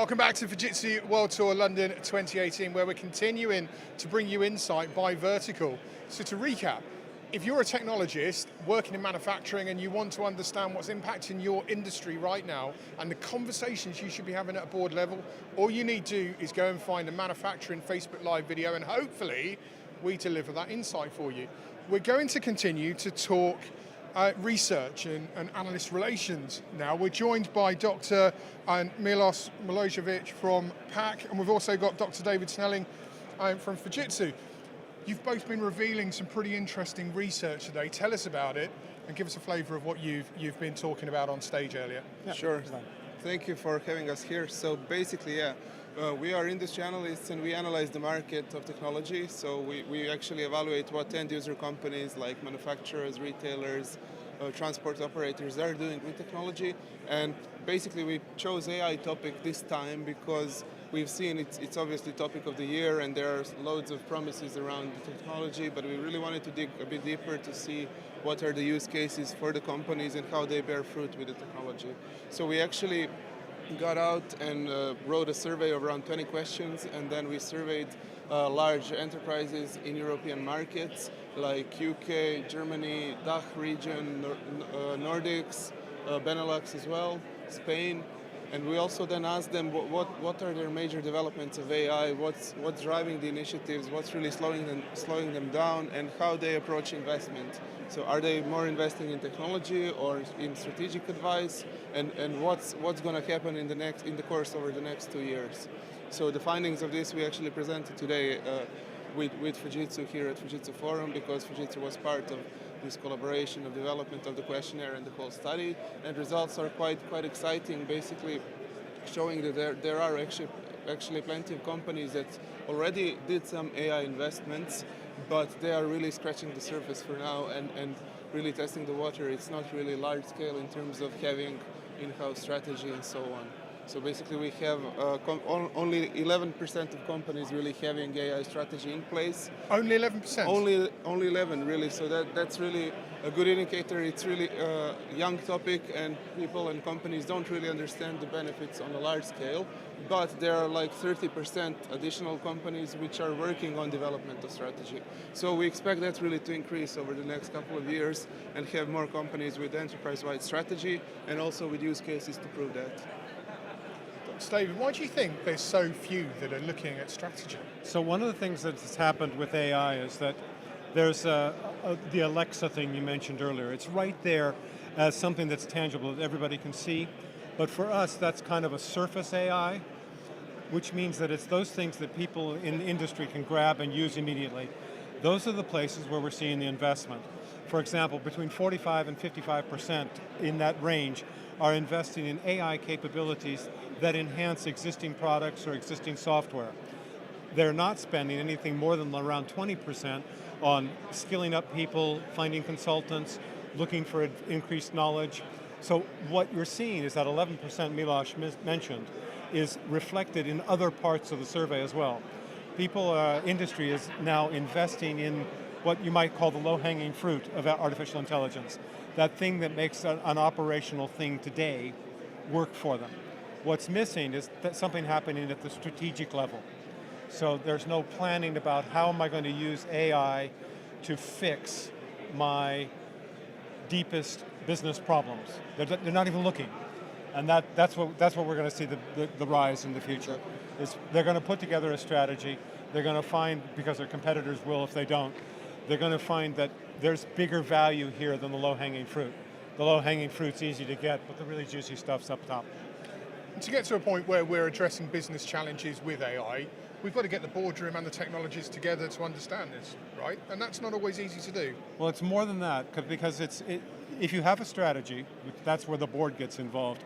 Welcome back to Fujitsu World Tour London 2018, where we're continuing to bring you insight by vertical. So to recap, if you're a technologist working in manufacturing and you want to understand what's impacting your industry right now and the conversations you should be having at a board level, all you need to do is go and find a manufacturing Facebook Live video, and hopefully we deliver that insight for you. We're going to continue to talk research and analyst relations now. We're joined by Dr. Milos Milojevic from PAC, and we've also got Dr. David Snelling from Fujitsu. You've both been revealing some pretty interesting research today. Tell us about it and give us a flavor of what you've been talking about on stage earlier. Yeah. Sure. Thank you for having us here. So basically, we are industry analysts and we analyze the market of technology. So we actually evaluate what end user companies like manufacturers, retailers, transport operators are doing with technology. And basically we chose AI topic this time because we've seen it's obviously topic of the year and there are loads of promises around the technology, but we really wanted to dig a bit deeper to see what are the use cases for the companies and how they bear fruit with the technology. So we actually got out and wrote a survey of around 20 questions, and then we surveyed large enterprises in European markets like UK, Germany, DACH region, Nordics, Benelux as well, Spain. And we also then asked them what are their major developments of AI, what's driving the initiatives, what's really slowing them down, and how they approach investment. So are they more investing in technology or in strategic advice, and what's going to happen in the course over the next 2 years. So the findings of this we actually presented today with Fujitsu here at Fujitsu Forum, because Fujitsu was part of this collaboration of development of the questionnaire and the whole study, and results are quite exciting, basically showing that there are actually plenty of companies that already did some AI investments, but they are really scratching the surface for now and really testing the water. It's not really large scale in terms of having in-house strategy and so on. So basically we have only 11% of companies really having AI strategy in place. Only 11%? Only 11 really, so that's really a good indicator. It's really a young topic and people and companies don't really understand the benefits on a large scale, but there are like 30% additional companies which are working on development of strategy. So we expect that really to increase over the next couple of years and have more companies with enterprise-wide strategy and also with use cases to prove that. David, why do you think there's so few that are looking at strategy? So one of the things that's happened with AI is that there's the Alexa thing you mentioned earlier. It's right there as something that's tangible that everybody can see. But for us, that's kind of a surface AI, which means that it's those things that people in the industry can grab and use immediately. Those are the places where we're seeing the investment. For example, between 45 and 55% in that range are investing in AI capabilities that enhance existing products or existing software. They're not spending anything more than around 20% on skilling up people, finding consultants, looking for increased knowledge. So what you're seeing is that 11% Milos mentioned is reflected in other parts of the survey as well. Industry is now investing in what you might call the low-hanging fruit of artificial intelligence. That thing that makes an operational thing today work for them. What's missing is that something happening at the strategic level. So there's no planning about how am I going to use AI to fix my deepest business problems. They're not even looking. And that's what we're going to see the rise in the future. Is they're going to put together a strategy. They're going to find, because their competitors will if they don't, they're going to find that there's bigger value here than the low-hanging fruit. The low-hanging fruit's easy to get, but the really juicy stuff's up top. To get to a point where we're addressing business challenges with AI, we've got to get the boardroom and the technologists together to understand this, right? And that's not always easy to do. Well, it's more than that, because if you have a strategy, that's where the board gets involved.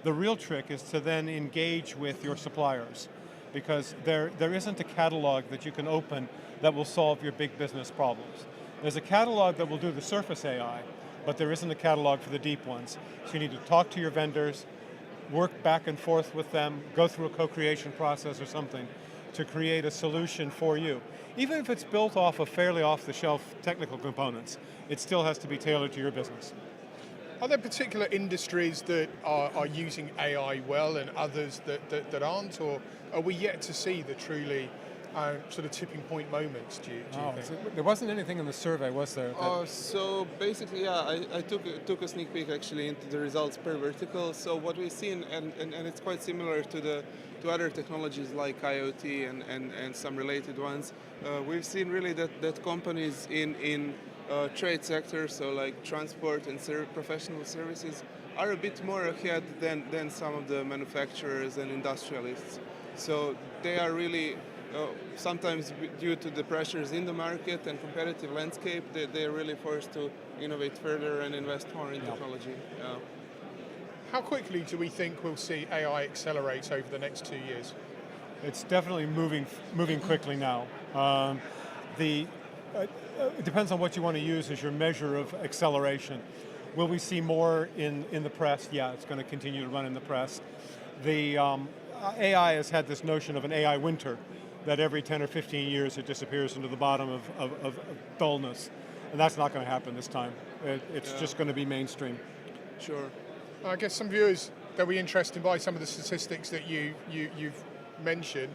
The real trick is to then engage with your suppliers, because there isn't a catalog that you can open that will solve your big business problems. There's a catalog that will do the surface AI, but there isn't a catalog for the deep ones. So you need to talk to your vendors, work back and forth with them, go through a co-creation process or something to create a solution for you. Even if it's built off of fairly off-the-shelf technical components, it still has to be tailored to your business. Are there particular industries that are using AI well and others that aren't, or are we yet to see the truly sort of tipping point moments, do you think? So there wasn't anything in the survey, was there? So basically, yeah, I took a sneak peek actually into the results per vertical. So what we've seen, and it's quite similar to other technologies like IoT and some related ones, we've seen really that companies in trade sectors, so like transport and professional services, are a bit more ahead than some of the manufacturers and industrialists. So they are really, sometimes due to the pressures in the market and competitive landscape, they are really forced to innovate further and invest more in technology. How quickly do we think we'll see AI accelerate over the next 2 years? It's definitely moving quickly now. It depends on what you want to use as your measure of acceleration. Will we see more in the press? Yeah, it's going to continue to run in the press. The AI has had this notion of an AI winter, that every 10 or 15 years it disappears into the bottom of dullness. And that's not going to happen this time. It's just going to be mainstream. Sure. I guess some viewers, they'll be interested by some of the statistics that you've mentioned.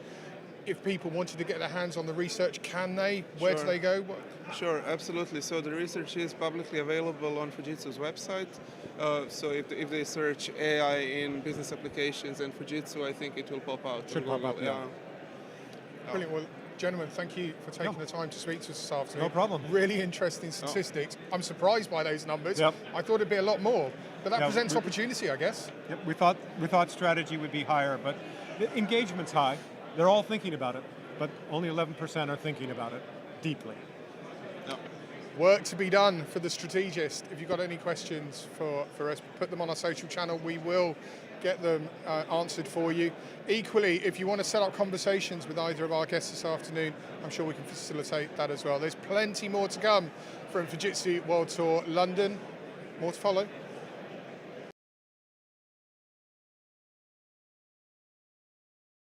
If people wanted to get their hands on the research, can they? Where do they go? Sure, absolutely. So the research is publicly available on Fujitsu's website. So if they search AI in business applications and Fujitsu, I think it will pop out. Should pop up, yeah. Brilliant. Well, gentlemen, thank you for taking the time to speak to us this afternoon. No problem. Really interesting statistics. I'm surprised by those numbers. Yep. I thought it'd be a lot more, but that presents opportunity, I guess. Yep, we thought strategy would be higher, but the engagement's high. They're all thinking about it, but only 11% are thinking about it deeply. No. Work to be done for the strategist. If you've got any questions for us, put them on our social channel. We will get them answered for you. Equally, if you want to set up conversations with either of our guests this afternoon, I'm sure we can facilitate that as well. There's plenty more to come from Fujitsu World Tour London. More to follow.